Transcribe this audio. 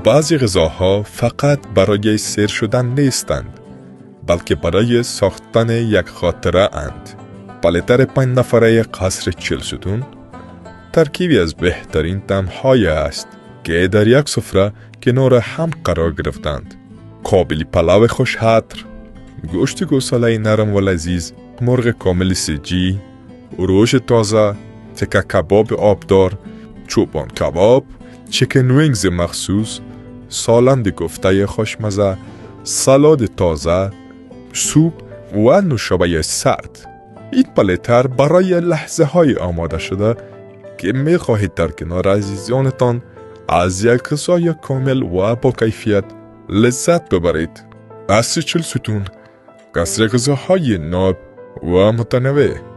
بعضی غذاها فقط برای سیر شدن نیستند، بلکه برای ساختن یک خاطره اند. پلیتر 5 نفره قصر 40 ستون ترکیبی از بهترین طعم‌های است که در یک سفره کنار هم قرار گرفتند. کابلی پلاو خوش‌عطر، گوشت گوساله نرم و لذیذ، مرغ کامل سیجی، روش تازه، تکه کباب آبدار، چوبان کباب، چیکن وینگز مخصوص، سالند گفته خوشمزه، سالاد تازه، سوپ و نوشابه سرد. این پلیتر برای لحظه های آماده شده که می خواهید در کنار عزیزانتان از یک غذای کامل و با کیفیت لذت ببرید. قصر 40 ستون، قصر غذاهای ناب و متنوع.